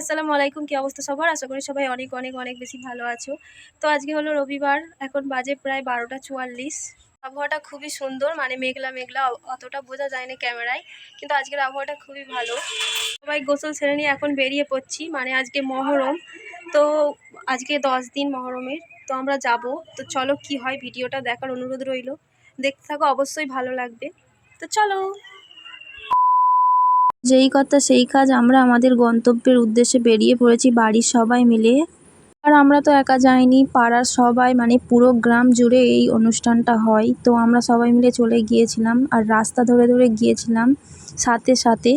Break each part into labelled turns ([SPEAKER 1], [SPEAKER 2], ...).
[SPEAKER 1] আসসালামু আলাইকুম। কি অবস্থা সবার? আশা করি সবাই অনেক অনেক অনেক বেশি ভালো আছো। তো আজকে হলো রবিবার, এখন বাজে প্রায় 12টা 44। আবহাওয়াটা খুবই সুন্দর, মানে মেঘলা মেঘলা, অতটা বোঝা যায় না ক্যামেরায়, কিন্তু আজকের আবহাওয়াটা খুবই ভালো। সবাই গোসল সেরে নিয়ে এখন বেরিয়ে পড়ছি, মানে আজকে মহরম। তো আজকে 10 দিন মহরমের, তো আমরা যাব। তো চলো কি হয়, ভিডিওটা দেখার অনুরোধ রইল। দেখতে থাকো, অবশ্যই ভালো লাগবে। তো চলো।
[SPEAKER 2] যেই কথা সেই কাজ, আমরা আমাদের গন্তব্যের উদ্দেশ্যে বেরিয়ে পড়েছি বাড়ির সবাই মিলে। আর আমরা তো একা যাইনি, পাড়ার সবাই মানে পুরো গ্রাম জুড়ে এই অনুষ্ঠানটা হয়। তো আমরা সবাই মিলে চলে গিয়েছিলাম আর রাস্তা ধরে ধরে গিয়েছিলাম সাথে সাথে।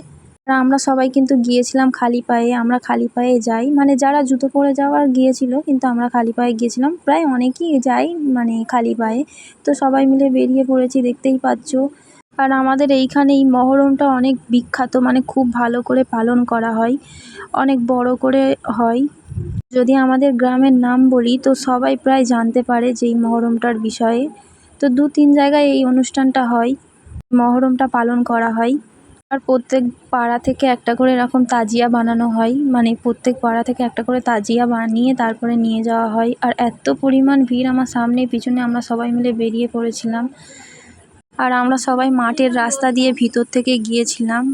[SPEAKER 2] আর আমরা সবাই কিন্তু গিয়েছিলাম খালি পায়ে। আমরা খালি পায়ে যাই, মানে যারা জুতো পরে যাওয়ার গিয়েছিল, কিন্তু আমরা খালি পায়ে গিয়েছিলাম। প্রায় অনেকেই যাই মানে খালি পায়ে। তো সবাই মিলে বেরিয়ে পড়েছি, দেখতেই পাচ্ছ। আর আমাদের এইখানে এই মহরমটা অনেক বিখ্যাত, মানে খুব ভালো করে পালন করা হয়, অনেক বড় করে হয়। যদি আমাদের গ্রামের নাম বলি তো সবাই প্রায় জানতে পারে যে এই মহরমটার বিষয়ে। তো 2-3 জায়গায় এই অনুষ্ঠানটা হয়, মহরমটা পালন করা হয়। আর প্রত্যেক পাড়া থেকে একটা করে এরকম তাজিয়া বানানো হয়, মানে প্রত্যেক পাড়া থেকে একটা করে তাজিয়া বানিয়ে তারপরে নিয়ে যাওয়া হয়। আর এত পরিমাণ ভিড়, আমার সামনে পিছনে আমরা সবাই মিলে বেরিয়ে পড়েছিলাম। আর আমরা সবাই মাঠের রাস্তা দিয়ে ভিতর থেকে গিয়েছিলাম।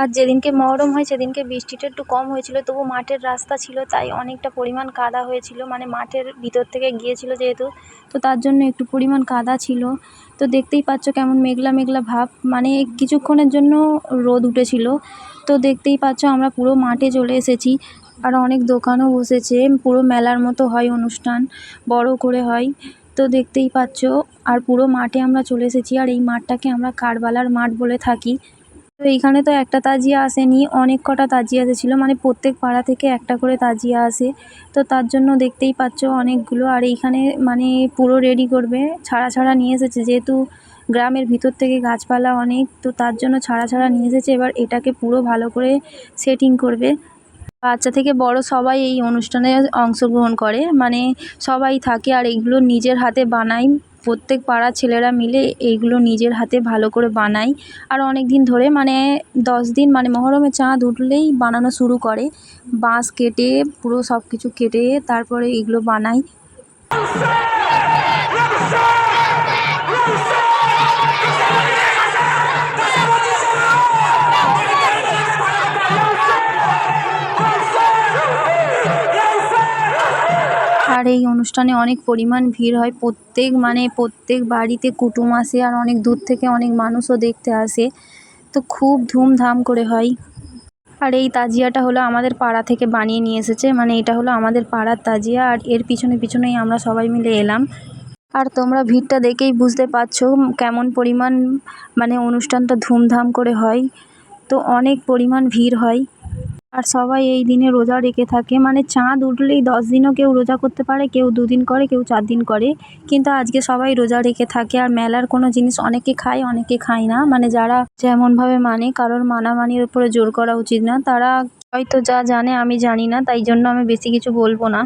[SPEAKER 2] আর যেদিনকে মহরম হয় সেদিনকে বৃষ্টিটা একটু কম হয়েছিল, তবু মাঠের রাস্তা ছিল তাই অনেকটা পরিমাণ কাদা হয়েছিল, মানে মাঠের ভিতর থেকে গিয়েছিল যেহেতু, তো তার জন্য একটু পরিমাণ কাদা ছিল। তো দেখতেই পাচ্ছ কেমন মেঘলা মেঘলা ভাব, মানে কিছুক্ষণের জন্য রোদ উঠেছিল। তো দেখতেই পাচ্ছ আমরা পুরো মাঠে চলে এসেছি। আর অনেক দোকানও বসেছে, পুরো মেলার মতো হয় অনুষ্ঠান, বড় করে হয়। তো দেখতেই পাচ্ছ, আর পুরো মাঠে আমরা চলে এসেছি। আর এই মাঠটাকে আমরা কারবালার মাঠ বলে থাকি। তো এইখানে তো একটা তাজিয়া আসেনি, অনেক কটা তাজিয়া এসেছিলো, মানে প্রত্যেক পাড়া থেকে একটা করে তাজিয়া আসে। তো তার জন্য দেখতেই পাচ্ছ অনেকগুলো। আর এইখানে মানে পুরো রেডি করবে, ছাড়া ছাড়া নিয়ে এসেছে, যেহেতু গ্রামের ভিতর থেকে গাছপালা অনেক, তো তার জন্য ছাড়া ছাড়া নিয়ে এসেছে। এবার এটাকে পুরো ভালো করে সেটিং করবে। বাচ্চা থেকে বড় সবাই এই অনুষ্ঠানে অংশগ্রহণ করে, মানে সবাই থাকে। আর এগুলো নিজের হাতে বানাই, প্রত্যেক পাড়ার ছেলেরা মিলে এইগুলো নিজের হাতে ভালো করে বানাই। আর অনেক দিন ধরে, মানে 10 দিন, মানে মহরমের চাঁদ উঠলেই বানানো শুরু করে। বাঁশ কেটে পুরো সব কিছু কেটে তারপরে এগুলো বানাই। আর এই অনুষ্ঠানে অনেক পরিমাণ ভিড় হয়, প্রত্যেক বাড়িতে কুটুম আসে, আর অনেক দূর থেকে অনেক মানুষও দেখতে আসে। তো খুব ধুমধাম করে হয়। আর এই তাজিয়াটা হলো আমাদের পাড়া থেকে বানিয়ে নিয়ে এসেছে, মানে এটা হলো আমাদের পাড়ার তাজিয়া। আর এর পিছনে পিছনেই আমরা সবাই মিলে এলাম। আর তোমরা ভিড়টা দেখেই বুঝতে পারছো কেমন পরিমাণ, মানে অনুষ্ঠানটা ধুমধাম করে হয়। তো অনেক পরিমাণ ভিড় হয়। আর সবাই এই দিনে রোজা রেখে থাকে, মানে চাঁদ উঠলেই 10 দিনও কেউ রোজা করতে পারে, কেউ 2 দিন করে, কেউ 4 দিন করে, কিন্তু আজকে সবাই রোজা রেখে থাকে। আর মেলার কোনো জিনিস অনেকে খায়, অনেকে খায় না, মানে যারা যেমনভাবে মানে, কারোর মানামানির উপরে জোর করা উচিত না। তারা হয়তো যা জানে আমি জানি না, তাই জন্য আমি বেশি কিছু বলবো না।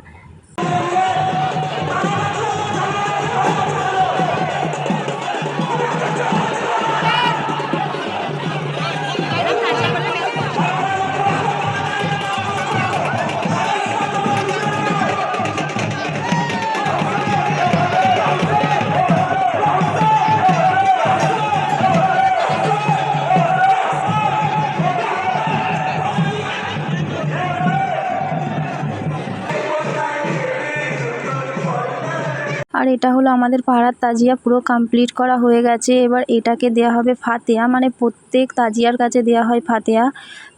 [SPEAKER 2] আর এটা হলো আমাদের পাড়ার তাজিয়া, পুরো কমপ্লিট করা হয়ে গেছে। এবার এটাকে দেয়া হবে ফাতেহা, মানে প্রত্যেক তাজিয়ার কাছে দেয়া হয় ফাতেহা।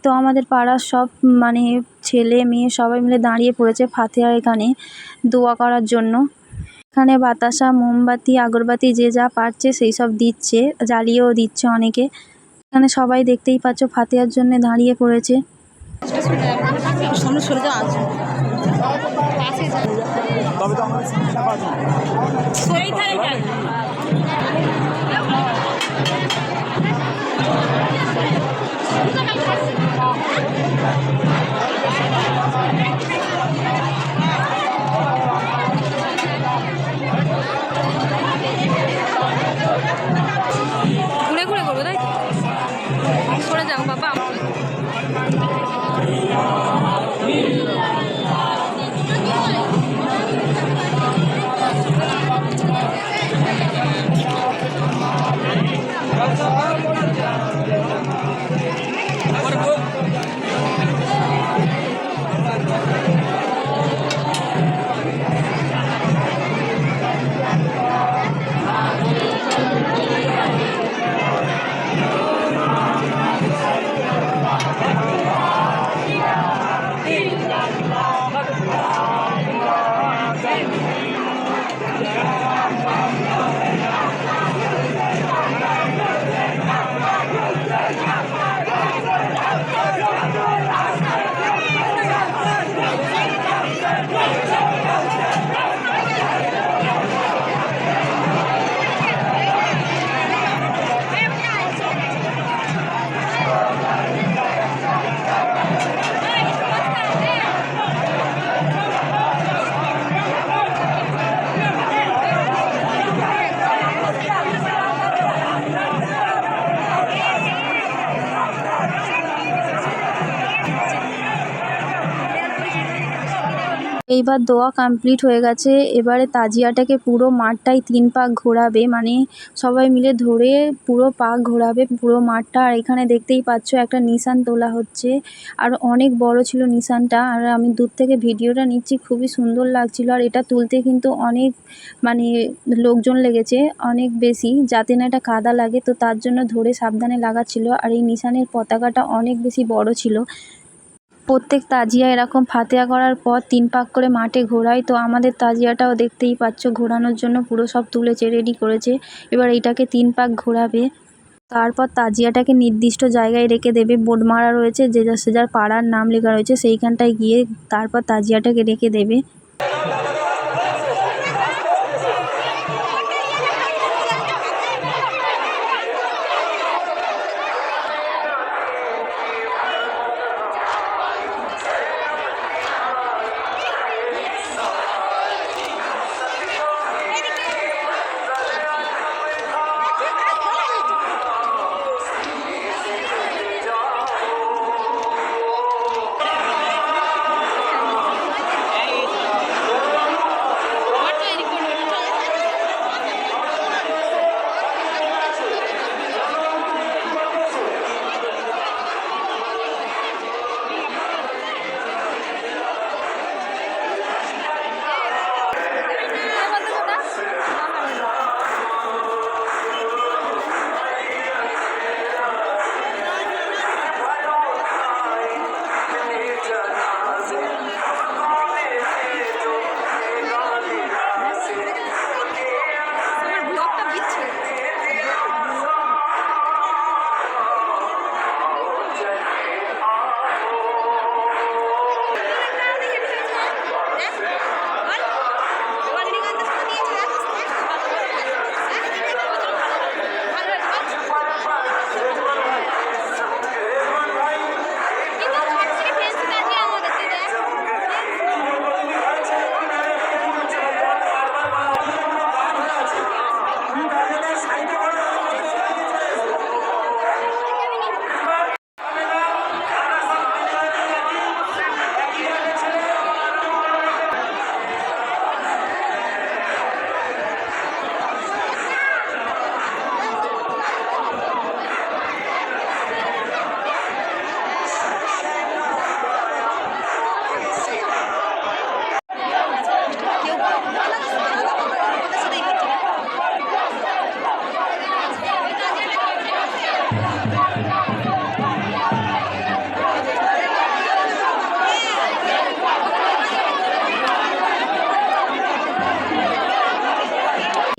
[SPEAKER 2] তো আমাদের পাড়ার সব মানে ছেলে মেয়ে সবাই মিলে দাঁড়িয়ে পড়েছে ফাতেহার এখানে দোয়া করার জন্য। এখানে বাতাসা, মোমবাতি, আগরবাতি যে যা পারছে সেই সব দিচ্ছে, জ্বালিয়েও দিচ্ছে অনেকে। এখানে সবাই দেখতেই পাচ্ছ ফাতেহার জন্য দাঁড়িয়ে পড়েছে।
[SPEAKER 3] তবে তো আমাদের চিনতে পারবো।
[SPEAKER 1] সেইটাই জানি। ঘুরে ঘুরে করবো তাই তো? সরে যাও বাবা।
[SPEAKER 2] এইবার দোয়া কমপ্লিট হয়ে গেছে। এবারে তাজিয়াটাকে পুরো মাঠটাই 3 পাক ঘোরাবে, মানে সবাই মিলে ধরে পুরো পাক ঘোরাবে পুরো মাঠটা। আর এখানে দেখতেই পাচ্ছ একটা নিশান তোলা হচ্ছে, আর অনেক বড় ছিল নিশানটা। আর আমি দূর থেকে ভিডিওটা নিচ্ছি, খুবই সুন্দর লাগছিল। আর এটা তুলতে কিন্তু অনেক মানে লোকজন লেগেছে, অনেক বেশি, যাতে না এটা কাদা লাগে, তো তার জন্য ধরে সাবধানে লাগাচ্ছিল। আর এই নিশানের পতাকাটা অনেক বেশি বড় ছিল। প্রত্যেক তাজিয়া এরকম ফাতেহা করার পর 3 পাক করে মাঠে ঘোরায়। তো আমাদের তাজিয়াটাও দেখতেই পাচ্ছ ঘোরানোর জন্য পুরো সব তুলেছে, রেডি করেছে। এবার এইটাকে 3 পাক ঘোরাবে, তারপর তাজিয়াটাকে নির্দিষ্ট জায়গায় রেখে দেবে। বোর্ড মারা রয়েছে, যে যার সে যার পাড়ার নাম লেখা রয়েছে, সেইখানটায় গিয়ে তারপর তাজিয়াটাকে রেখে দেবে।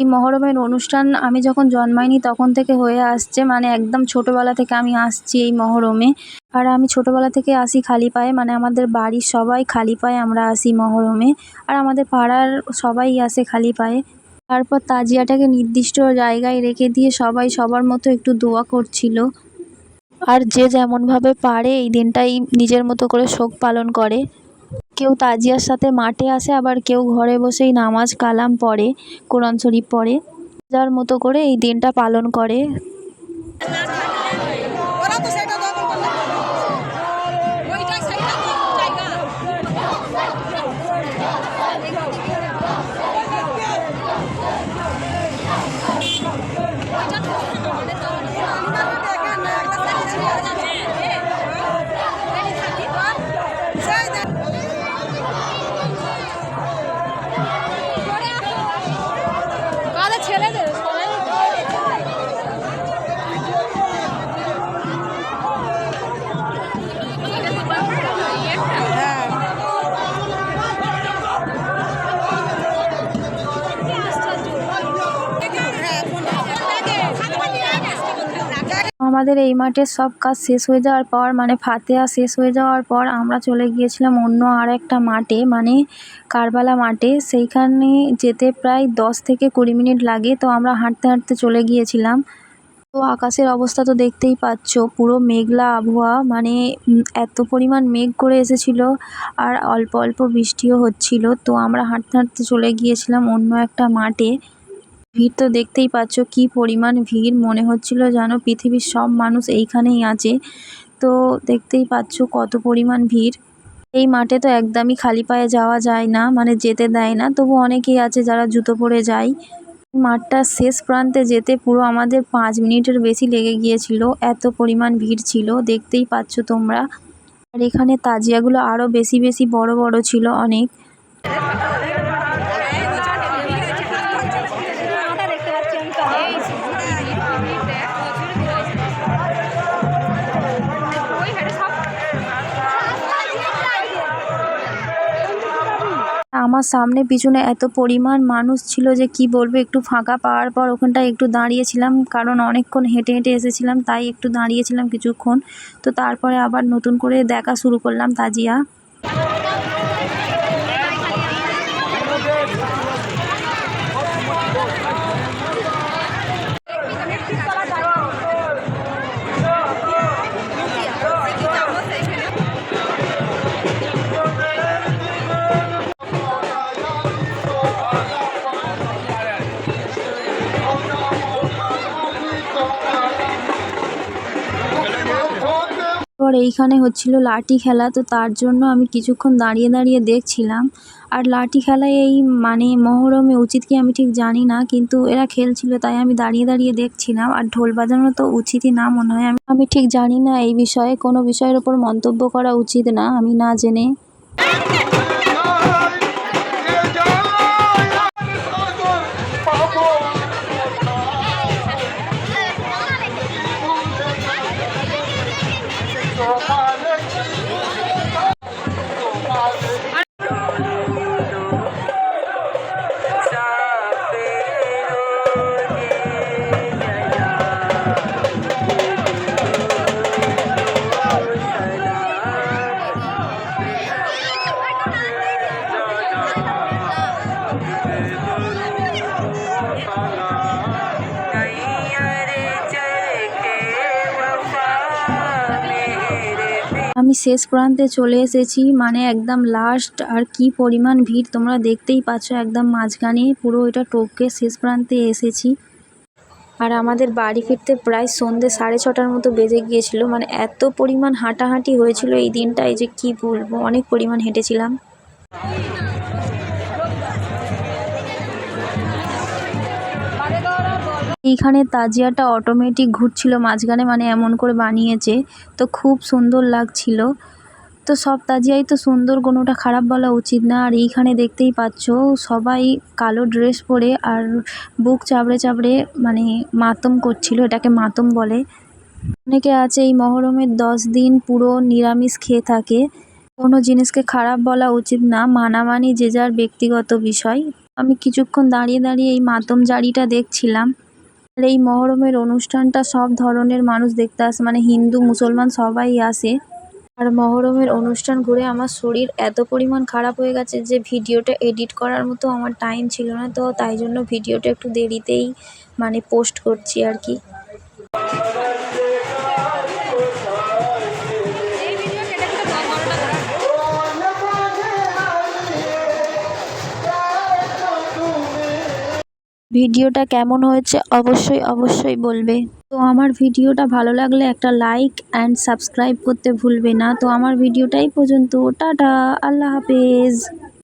[SPEAKER 2] এই মহরমের অনুষ্ঠান আমি যখন জন্মাইনি তখন থেকে হয়ে আসছে, মানে একদম ছোটোবেলা থেকে আমি আসছি এই মহরমে। আর আমি ছোটোবেলা থেকে আসি খালি পায়ে, মানে আমাদের বাড়ির সবাই খালি পায়ে আমরা আসি মহরমে, আর আমাদের পাড়ার সবাই আসে খালি পায়ে। তারপর তাজিয়াটাকে নির্দিষ্ট জায়গায় রেখে দিয়ে সবাই সবার মতো একটু দোয়া করছিল। আর যে যেমনভাবে পারে এই দিনটাই নিজের মতো করে শোক পালন করে। কেউ তাজিয়ার সাথে মাঠে আসে, আবার কেউ ঘরে বসেই নামাজ কালাম পড়ে, কোরআন শরীফ পড়ে, যার মতো করে এই দিনটা পালন করে। আমাদের এই মাঠের সব কাজ শেষ হয়ে যাওয়ার পর, মানে ফাতেহা শেষ হয়ে যাওয়ার পর আমরা চলে গিয়েছিলাম অন্য আর একটা মাঠে, মানে কারবালা মাঠে। সেইখানে যেতে প্রায় 10 থেকে 20 মিনিট লাগে, তো আমরা হাঁটতে হাঁটতে চলে গিয়েছিলাম। তো আকাশের অবস্থা তো দেখতেই পাচ্ছ, পুরো মেঘলা আবহাওয়া, মানে এত পরিমাণ মেঘ করে এসেছিল, আর অল্প অল্প বৃষ্টিও হচ্ছিল। তো আমরা হাঁটতে হাঁটতে চলে গিয়েছিলাম অন্য একটা মাঠে। ভিড় তো দেখতেই পাচ্ছ কি পরিমাণ ভিড়, মনে হচ্ছিল যেন পৃথিবীর সব মানুষ এইখানেই আছে। তো দেখতেই পাচ্ছ কত পরিমাণ ভিড়। এই মাঠে তো একদমই খালি পায়ে যাওয়া যায় না, মানে যেতে দেয় না, তবু অনেকেই আছে যারা জুতো পরে যায়। মাঠটার শেষ প্রান্তে যেতে পুরো আমাদের 5 মিনিটের বেশি লেগে গিয়েছিল, এত পরিমাণ ভিড় ছিল, দেখতেই পাচ্ছ তোমরা। আর এখানে তাজিয়াগুলো আরও বেশি বেশি বড় বড় ছিল অনেক। আমার সামনে পিছনে এত পরিমাণ মানুষ ছিল যে কি বলবো, একটু ফাঁকা পাওয়ার পর ওখানটায় একটু দাঁড়িয়েছিলাম, কারণ অনেকক্ষণ হেঁটে হেঁটে এসেছিলাম, তাই একটু দাঁড়িয়েছিলাম কিছুক্ষণ। তো তারপরে আবার নতুন করে দেখা শুরু করলাম তাজিয়া। এবার এইখানে হচ্ছিল লাঠি খেলা, তো তার জন্য আমি কিছুক্ষণ দাঁড়িয়ে দাঁড়িয়ে দেখছিলাম। আর লাঠি খেলায় এই মানে মহরমে উচিত কি আমি ঠিক জানি না, কিন্তু এরা খেলছিল তাই আমি দাঁড়িয়ে দাঁড়িয়ে দেখছিলাম। আর ঢোল বাজানো তো উচিতই না মনে হয়, আমি ঠিক জানি না এই বিষয়ে, কোনো বিষয়ের ওপর মন্তব্য করা উচিত না আমি না জেনে। আমি শেষ প্রান্তে চলে এসেছি, মানে একদম লাস্ট। আর কি পরিমাণ ভিড় তোমরা দেখতেই পাচ্ছ, একদম মাঝখানে পুরো এটা টপকে শেষ প্রান্তে এসেছি। আর আমাদের বাড়ি ফিরতে প্রায় সন্ধ্যে 6:30টার মতো বেজে গিয়েছিল, মানে এত পরিমাণ হাঁটাহাঁটি হয়েছিল এই দিনটায় যে কি বলবো, অনেক পরিমাণ হেঁটেছিলাম। এইখানে তাজিয়াটা অটোমেটিক ঘুরছিল মাঝখানে, মানে এমন করে বানিয়েছে, তো খুব সুন্দর লাগছিল। তো সব তাজিয়াই তো সুন্দর, কোনোটা খারাপ বলা উচিত না। আর এইখানে দেখতেই পাচ্ছ সবাই কালো ড্রেস পরে আর বুক চাপড়ে চাপড়ে মানে মাতম করছিল, এটাকে মাতম বলে। অনেকে আছে এই মহরমের 10 দিন পুরো নিরামিষ খেয়ে থাকে। কোনো জিনিসকে খারাপ বলা উচিত না, মানামানি যে যার ব্যক্তিগত বিষয়। আমি কিছুক্ষণ দাঁড়িয়ে দাঁড়িয়ে এই মাতমজারিটা দেখছিলাম। আর এই মহরমের অনুষ্ঠানটা সব ধরনের মানুষ দেখতে আসে, মানে হিন্দু মুসলমান সবাই আসে। আর মহরমের অনুষ্ঠান ঘুরে আমার শরীর এত পরিমাণ খারাপ হয়ে গেছে যে ভিডিওটা এডিট করার মতো আমার টাইম ছিল না, তো তাই জন্য ভিডিওটা একটু দেরিতেই মানে পোস্ট করছি আর কি। ভিডিওটা কেমন হয়েছে অবশ্যই অবশ্যই বলবে। তো আমার ভিডিওটা ভালো লাগলে একটা লাইক অ্যান্ড সাবস্ক্রাইব করতে ভুলবে না। তো আমার ভিডিওটাই পর্যন্ত, টাটা, আল্লাহ হাফেজ।